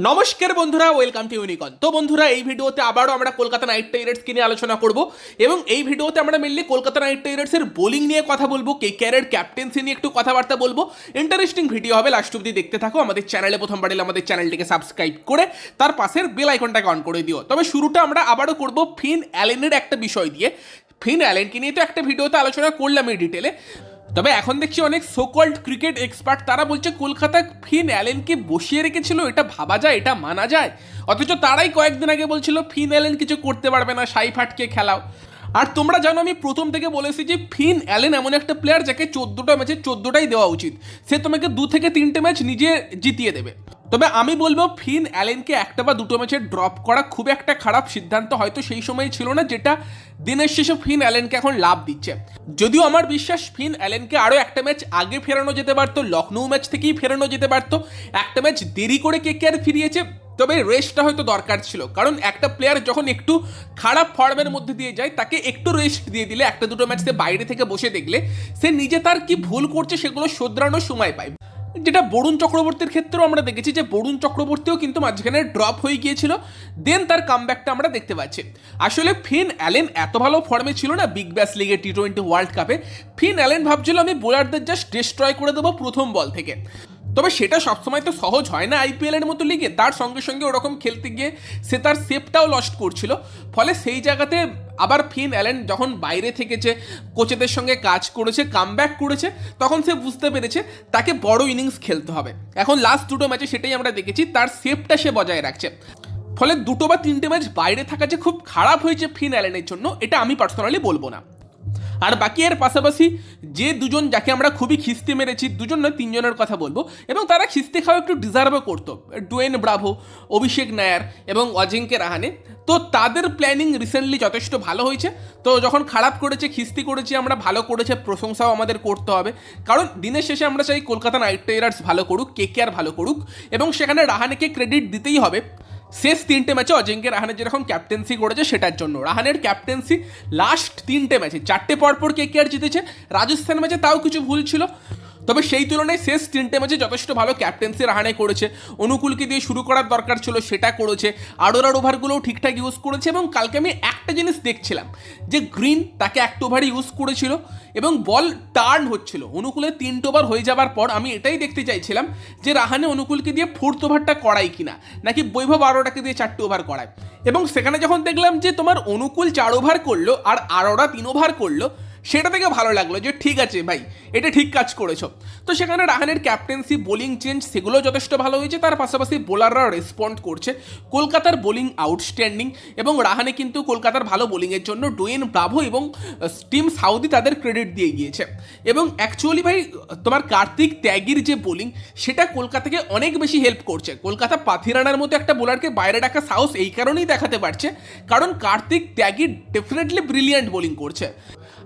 নমস্কার বন্ধুরা, welcome to ইউনিকন। তো বন্ধুরা, এই ভিডিওতে আবারও আমরা কলকাতা নাইট রাইডার্সকে নিয়ে আলোচনা করব এবং এই ভিডিওতে আমরা মেনলি কলকাতা নাইট রাইডার্সের বোলিং নিয়ে কথা বলবো, কেকেআরের ক্যাপ্টেন্সি নিয়ে একটু কথাবার্তা বলবো। ইন্টারেস্টিং ভিডিও হবে, লাস্ট অব্দি দেখতে থাকো। আমাদের চ্যানেলে প্রথমবার এলে আমাদের চ্যানেলটিকে সাবস্ক্রাইব করে তার পাশের বেল আইকনটাকে অন করে দিও। তবে শুরুটা আমরা আবারও করব ফিন অ্যালেনের একটা বিষয় দিয়ে। ফিন অ্যালেনকে নিয়ে তো একটা ভিডিওতে আলোচনা করলাম এই ডিটেলে, তবে এখন দেখছি অনেক সোকল্ড ক্রিকেট এক্সপার্ট তারা বলছে কলকাতা ফিন অ্যালেনকে বসিয়ে রেখেছিল, এটা ভাবা যায়, এটা মানা যায়। অথচ তারাই কয়েকদিন আগে বলছিল ফিন অ্যালেন কিছু করতে পারবে না, সাই ফাটকে খেলাও। আর তোমরা জানো আমি প্রথম থেকে বলেছি যে ফিন অ্যালেন এমন একটা প্লেয়ার যাকে 14টা ম্যাচে 14টাই দেওয়া উচিত। সে তোমাকে 2 থেকে 3টে ম্যাচ নিজে জিতিয়ে দেবে। তবে আমি বলবো ফিন অ্যালেনকে একটা বা দুটো ম্যাচে ড্রপ করা খুব একটা খারাপ সিদ্ধান্ত হয়তো সেই সময় ছিল না, যেটা দিনের শেষে ফিন অ্যালেনকে এখন লাভ দিচ্ছে। যদিও আমার বিশ্বাস ফিন অ্যালেনকে আরও একটা ম্যাচ আগে ফেরানো যেতে পারতো, লখনৌ ম্যাচ থেকেই ফেরানো যেতে পারতো। একটা ম্যাচ দেরি করে কেকেআর ফিরিয়েছে, তবে রেস্টটা হয়তো দরকার ছিল। কারণ একটা প্লেয়ার যখন একটু খারাপ ফর্মের মধ্যে দিয়ে যায় তাকে একটু রেস্ট দিয়ে দিলে, একটা দুটো ম্যাচ সে বাইরে থেকে বসে দেখলে সে নিজে তার কি ভুল করছে সেগুলো শোধরানোর সময় পায়। যেটা বরুণ চক্রবর্তীর ক্ষেত্রেও আমরা দেখেছি যে বরুণ চক্রবর্তীও কিন্তু মাঝখানে ড্রপ হয়ে গিয়েছিল, দেন তার কামব্যাকটা আমরা দেখতে পাচ্ছি। আসলে ফিন অ্যালেন এত ভালো ফর্মে ছিল না বিগ ব্যাশ লিগে, T20 ওয়ার্ল্ড কাপে। ফিন অ্যালেন ভাবছিল আমি বোলারদের জাস্ট ডিস্ট্রয় করে দেবো প্রথম বল থেকে। তবে সেটা সবসময় তো সহজ হয় না আইপিএল এর মতো লিগে, তার সঙ্গে সঙ্গে ওরকম খেলতে গিয়ে সে তার সেপটাও লস্ট করছিল। ফলে সেই জায়গাতে আবার ফিন অ্যালেন যখন বাইরে থেকেছে, কোচেদের সঙ্গে কাজ করেছে, কামব্যাক করেছে, তখন সে বুঝতে পেরেছে তাকে বড় ইনিংস খেলতে হবে। এখন লাস্ট দুটো ম্যাচে সেটাই আমরা দেখেছি, তার সেপটা সে বজায় রাখছে। ফলে 2 বা 3টে ম্যাচ বাইরে থাকা যে খুব খারাপ হয়েছে ফিন অ্যালেনের জন্য, এটা আমি পার্সোনালি বলবো না। আর বাকি এর পাশাপাশি যে দুজন যাকে আমরা খুবই খিস্তি মেরেছি, দুজন নয় 3জনের কথা বলবো, এবং তারা খিস্তি খাওয়া একটু ডিজার্ভও করতো, ডুয়েন ব্রাভো, অভিষেক নায়ার এবং অজিঙ্ক্য রাহানে। তো তাদের প্ল্যানিং রিসেন্টলি যথেষ্ট ভালো হয়েছে। তো যখন খারাপ করেছে, খিস্তি করেছি আমরা, ভালো করেছে, প্রশংসাও আমাদের করতে হবে। কারণ দিনের শেষে আমরা চাই কলকাতা নাইট রাইডার্স ভালো করুক, কেকেআর ভালো করুক, এবং সেখানে রাহানেকে ক্রেডিট দিতেই হবে। শেষ 3টে ম্যাচে অজিঙ্ক্য রাহানে যেরকম ক্যাপ্টেন্সি করেছে সেটার জন্য। রাহানের ক্যাপ্টেন্সি লাস্ট 3টে ম্যাচে 4টে পরপর কেকেআর জিতেছে, রাজস্থান ম্যাচে তাও কিছু ভুল ছিল, তবে সেই তুলনায় শেষ 3টে ম্যাচে যথেষ্ট ভালো ক্যাপ্টেন্সি রাহানে করেছে। অনুকূলকে দিয়ে শুরু করার দরকার ছিল, সেটা করেছে। আরোরার ওভারগুলোও ঠিকঠাক ইউজ করেছে। এবং কালকে আমি একটা জিনিস দেখছিলাম যে গ্রিন তাকে একটা ওভার ইউজ করেছিল এবং বল টার্ন হচ্ছিল। অনুকূলের 3টে ওভার হয়ে যাবার পর আমি এটাই দেখতে চাইছিলাম যে রাহানে অনুকূলকে দিয়ে 4th ওভারটা করায় কিনা, নাকি বৈভব আরোরাকে দিয়ে 4টে ওভার করায়। এবং সেখানে যখন দেখলাম যে তোমার অনুকূল 4 ওভার করলো আর আরোরা 3 ওভার করলো, সেটা থেকে ভালো লাগলো যে ঠিক আছে ভাই, এটা ঠিক কাজ করেছো। তো সেখানে রাহানের ক্যাপ্টেন্সি, বোলিং চেঞ্জ, সেগুলো যথেষ্ট ভালো হয়েছে। তার পাশাপাশি বোলাররা রেসপন্ড করছে। কলকাতার বোলিং আউটস্ট্যান্ডিং, এবং রাহানে কিন্তু কলকাতার ভালো বোলিংয়ের জন্য ডুয়েন ব্রাভো এবং টিম সাউদি তাদের ক্রেডিট দিয়ে গিয়েছে। এবং অ্যাকচুয়ালি ভাই তোমার কার্তিক ত্যাগীর যে বোলিং, সেটা কলকাতাকে অনেক বেশি হেল্প করছে। কলকাতা পাথিরানার মতো একটা বোলারকে বাইরে ডাকা সাহস এই কারণেই দেখাতে পারছে কারণ কার্তিক ত্যাগী ডেফিনেটলি ব্রিলিয়ান্ট বোলিং করছে।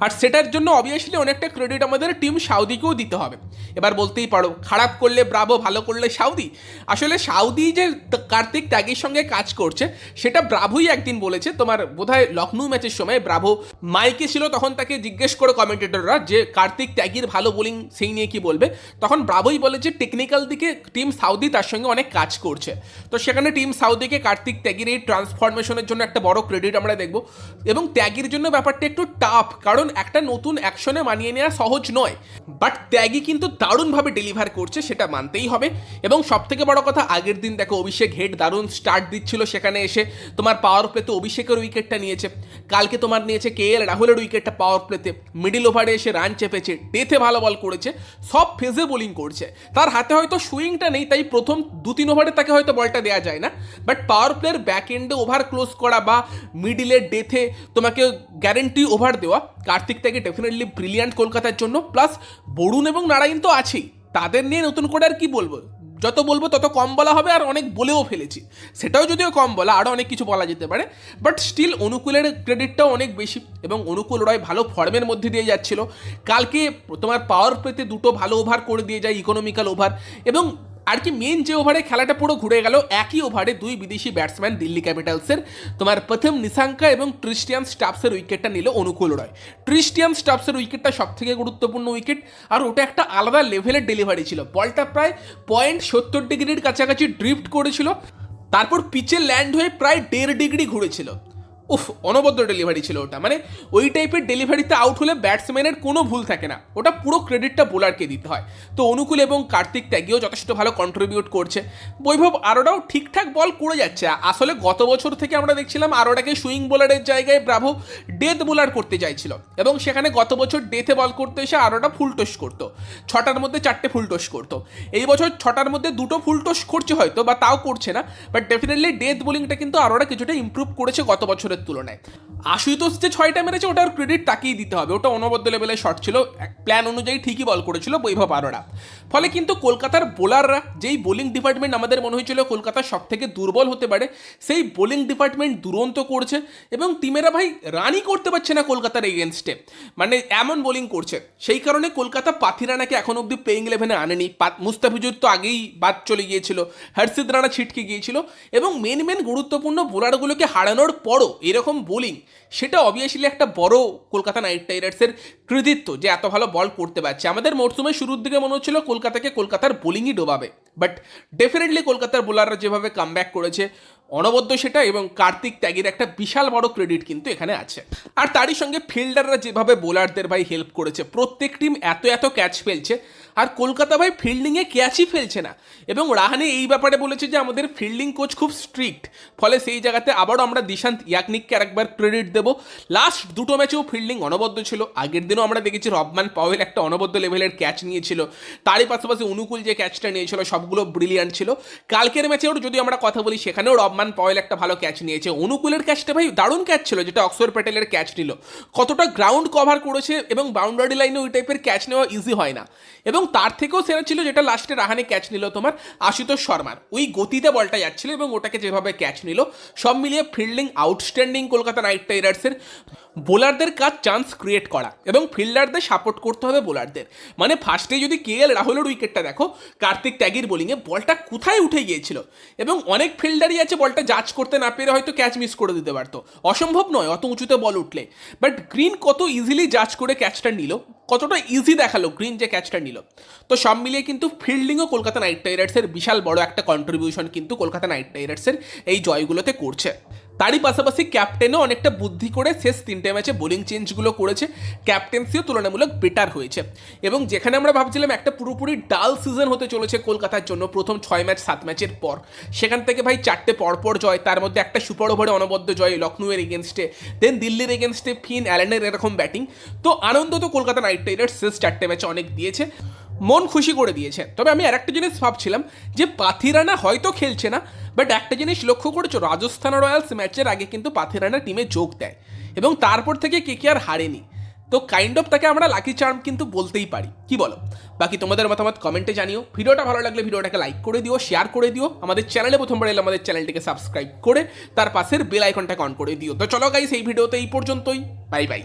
আর সেটার জন্য অবভিয়াসলি অনেকটা ক্রেডিট আমাদের টিম সাউদিকেও দিতে হবে। এবার বলতেই পারো খারাপ করলে ব্রাভো, ভালো করলে সাউদি। আসলে সাউদি যে কার্তিক ত্যাগীর সঙ্গে কাজ করছে সেটা ব্রাভোই একদিন বলেছে। তোমার বোধহয় লখনৌ ম্যাচের সময় ব্রাভো মাইকে ছিল, তখন তাকে জিজ্ঞেস করে কমেন্টেটররা যে কার্তিক ত্যাগীর ভালো বোলিং সেই নিয়ে কি বলবে, তখন ব্রাভোই বলে যে টেকনিক্যাল দিকে টিম সাউদি তার সঙ্গে অনেক কাজ করছে। তো সেখানে টিম সাউদিকে কার্তিক ত্যাগীর এই ট্রান্সফরমেশনের জন্য একটা বড় ক্রেডিট আমরা দেখব। এবং ত্যাগীর জন্য ব্যাপারটা একটু টাফ, কারণ একটা নতুন অ্যাকশনে মানিয়ে নেওয়া সহজ নয়, বাট ত্যাগী কিন্তু দারুণভাবে ডেলিভার করছে, সেটা মানতেই হবে। এবং সব থেকে বড় কথা, আগের দিন দেখো অভিষেক হেড দারুণ স্টার্ট দিচ্ছিল, সেখানে এসে তোমার পাওয়ার প্লেতে অভিষেকের উইকেটটা নিয়েছে। কালকে তোমার নিয়েছে KL রাহুলের উইকেটটা পাওয়ার প্লেতে, মিডিল ওভারে এসে রান চেপেছে, ডেথে ভালো বল করেছে, সব ফেজে বোলিং করছে। তার হাতে হয়তো সুইংটা নেই, তাই প্রথম 2-3 ওভারে তাকে হয়তো বলটা দেওয়া যায় না, বাট পাওয়ার প্লেয়ার ব্যাক এন্ডে ওভার ক্লোজ করা বা মিডিলের ডেথে তোমাকে গ্যারেন্টি ওভার দেওয়া, কার্তিক ত্যাগী ডেফিনেটলি ব্রিলিয়ান্ট কলকাতার জন্য। প্লাস বরুণ এবং নারায়ণ তো আছেই, তাদের নিয়ে নতুন করে আর কি বলবো, যত বলবো তত কম বলা হবে। আর অনেক বলেও ফেলেছি, সেটাও যদিও কম বলা, আরও অনেক কিছু বলা যেতে পারে, বাট স্টিল অনুকূলের ক্রেডিটটাও অনেক বেশি। এবং অনুকূল রয় ভালো ফর্মের মধ্যে দিয়ে যাচ্ছিল। কালকে তোমার পাওয়ার প্লেতে 2টো ভালো ওভার করে দিয়ে যায়, ইকোনমিক্যাল ওভার। এবং আর কি মেন যে ওভারে খেলাটা পুরো ঘুরে গেল, একই ওভারে 2 বিদেশি ব্যাটসম্যান দিল্লি ক্যাপিটালসের তোমার প্রথম নিশাঙ্কা এবং ট্রিস্টিয়ান স্টাফসের উইকেটটা নিল অনুকূল রয়। ট্রিস্টিয়ান স্টাফসের উইকেটটা সব থেকে গুরুত্বপূর্ণ উইকেট, আর ওটা একটা আলাদা লেভেলের ডেলিভারি ছিল। বলটা প্রায় 0.70 ডিগ্রির কাছাকাছি ড্রিফট করেছিল, তারপর পিচে ল্যান্ড হয়ে প্রায় 1.5 ডিগ্রি ঘুরেছিল। উফ, অনবদ্য ডেলিভারি ছিল ওটা, মানে ওই টাইপের ডেলিভারিতে আউট হলে ব্যাটসম্যানের কোনো ভুল থাকে না, ওটা পুরো ক্রেডিটটা বোলারকে দিতে হয়। তো অনুকূল এবং কার্তিক ত্যাগীও যথেষ্ট ভালো কন্ট্রিবিউট করছে, বৈভব আরোরাও ঠিকঠাক বল করে যাচ্ছে। আসলে গত বছর থেকে আমরা দেখছিলাম আরোরাকে সুইং বোলারের জায়গায় ব্রাভো ডেথ বোলার করতে চাইছিল, এবং সেখানে গত বছর ডেথে বল করতে এসে আরোরা ফুলটোস করতো, 6টার মধ্যে 4টে ফুলটোস করতো। এই বছর 6টার মধ্যে 2টো ফুলটোস করছে হয়তো, বা তাও করছে না, বাট ডেফিনেটলি ডেথ বোলিংটা কিন্তু আরোরা কিছুটা ইম্প্রুভ করেছে গত বছরের তুলনায়। আশুতোষ যে 6টা মেরেছে ওটার ক্রেডিট তাকেই দিতে হবে, ওটা অনবদ্য লেভেলের শট ছিল, প্ল্যান অনুযায়ী ঠিকই বল করেছিল বৈভব আরোরা। ফলে কিন্তু কলকাতার বোলাররা, যেই বোলিং ডিপার্টমেন্ট আমাদের মনে হয়েছিল কলকাতার সব থেকে দুর্বল হতে পারে, সেই বোলিং ডিপার্টমেন্ট দুরন্ত করছে, এবং টিমেরা ভাই রানই করতে পারছে না কলকাতার এগেনস্টে, মানে এমন বোলিং করছে। সেই কারণে কলকাতা পাথিরানাকে এখন অব্দি প্লেইং 11-এ আনেনি। মুস্তাফিজুর তো আগেই বাদ চলে গিয়েছিল, হর্ষিত রানা ছিটকে গিয়েছিল, এবং মেন গুরুত্বপূর্ণ বোলারগুলোকে হারানোর পরও এরকম বোলিং, সেটা অবভিয়াসলি একটা বড় কলকাতা নাইট রাইডার্সের কৃতিত্ব যে এত ভালো বল করতে পারছে। আমাদের মরসুমের শুরুর দিকে মনে হচ্ছিল কলকাতার বোলিংই ডোবাবে, বাট ডেফিনেটলি কলকাতার বোলাররা যেভাবে কামব্যাক করেছে অনবদ্য সেটা, এবং কার্তিক ত্যাগীর একটা বিশাল বড় ক্রেডিট কিন্তু এখানে আছে। আর তারই সঙ্গে ফিল্ডাররা যেভাবে বোলারদের ভাই হেল্প করেছে, প্রত্যেক টিম এত ক্যাচ ফেলছে, আর কলকাতা ভাই ফিল্ডিংয়ে ক্যাচই ফেলছে না। এবং রাহানে এই ব্যাপারে বলেছে যে আমাদের ফিল্ডিং কোচ খুব স্ট্রিক্ট, ফলে সেই জায়গাতে আবারও আমরা দিশান্ত ইয়াকনিককে আরেকবার ক্রেডিট দেবো। লাস্ট 2টো ম্যাচেও ফিল্ডিং অনবদ্য ছিল, আগের দিনও আমরা দেখেছি রবমান পাওয়েল একটা অনবদ্য লেভেলের ক্যাচ নিয়েছিল, তারই পাশাপাশি অনুকূল যে ক্যাচটা নিয়েছিল সবগুলো ব্রিলিয়ান্ট ছিল। কালকের ম্যাচেও যদি আমরা কথা বলি সেখানেও রবমান পাওয়েল একটা ভালো ক্যাচ নিয়েছে, অনুকূলের ক্যাচটা ভাই দারুণ ক্যাচ ছিল, যেটা অক্ষর প্যাটেলের ক্যাচ নিল, কতটা গ্রাউন্ড কভার করেছে, এবং বাউন্ডারি লাইনে ওই টাইপের ক্যাচ নেওয়া ইজি হয় না। এবং তার থেকেও সেরা ছিল যেটা লাস্টে রাহানে ক্যাচ নিল তোমার আশুতোষ শর্মার, ওই গতিতে বলটা যাচ্ছিল এবং ওটাকে যেভাবে ক্যাচ নিল, সব মিলিয়ে ফিল্ডিং আউটস্ট্যান্ডিং কলকাতা নাইট রাইডার্সের। বোলারদের কাজ চান্স ক্রিয়েট করা, এবং ফিল্ডারদের সাপোর্ট করতে হবে বোলারদের। মানে ফার্স্টে যদি KL রাহুলের উইকেটটা দেখো, কার্তিক ত্যাগীর বোলিংয়ে বলটা কোথায় উঠে গিয়েছিল, এবং অনেক ফিল্ডারই আছে বলটা জাজ করতে না পেরে হয়তো ক্যাচ মিস করে দিতে পারতো, অসম্ভব নয় অত উঁচুতে বল উঠলে, বাট গ্রিন কত ইজিলি জাজ করে ক্যাচটা নিল, কতটা ইজি দেখালো গ্রিন যে ক্যাচটা নিল। তো সব মিলিয়ে কিন্তু ফিল্ডিংও কলকাতা নাইট রাইডার্সের বিশাল বড় একটা কন্ট্রিবিউশন কিন্তু কলকাতা নাইট রাইডার্সের এই জয়গুলোতে করছে। তারই পাশাপাশি ক্যাপ্টেনও অনেকটা বুদ্ধি করে শেষ 3টে ম্যাচে বোলিং চেঞ্জগুলো করেছে, ক্যাপ্টেন্সিও তুলনামূলক বেটার হয়েছে। এবং যেখানে আমরা ভাবছিলাম একটা পুরোপুরি ডাল সিজন হতে চলেছে কলকাতার জন্য প্রথম 6 ম্যাচ 7 ম্যাচের পর, সেখান থেকে ভাই 4টে পরপর জয়, তার মধ্যে একটা সুপার ওভারে অনবদ্য জয় লখনউয়ের এগেনস্টে, দেন দিল্লির এগেনস্টে ফিন অ্যালেনের এরকম ব্যাটিং। তো আনন্দ তো কলকাতা নাইট রাইডার্স শেষ 4টে ম্যাচে অনেক দিয়েছে, মন খুশি করে দিয়েছে। তবে আমি আর একটা জিনিস ভাবছিলাম যে পাথিরানা হয়তো খেলছে না, বাট একটা জিনিস লক্ষ্য করেছো, রাজস্থান রয়্যালস ম্যাচের আগে কিন্তু পাথিরানা টিমে যোগ দেয়, এবং তারপর থেকে KKR হারেনি। তো কাইন্ড অফ তাকে আমরা লাকি চার্ম কিন্তু বলতেই পারি, কি বলো? বাকি তোমাদের মতামত কমেন্টে জানিও। ভিডিওটা ভালো লাগলে ভিডিওটাকে লাইক করে দিও, শেয়ার করে দিও, আমাদের চ্যানেলে প্রথমবার এলে আমাদের চ্যানেলটিকে সাবস্ক্রাইব করে তার পাশের বেল আইকনটাকে অন করে দিও। তো চলো গাইস, এই ভিডিওতে এই পর্যন্তই, বাই বাই।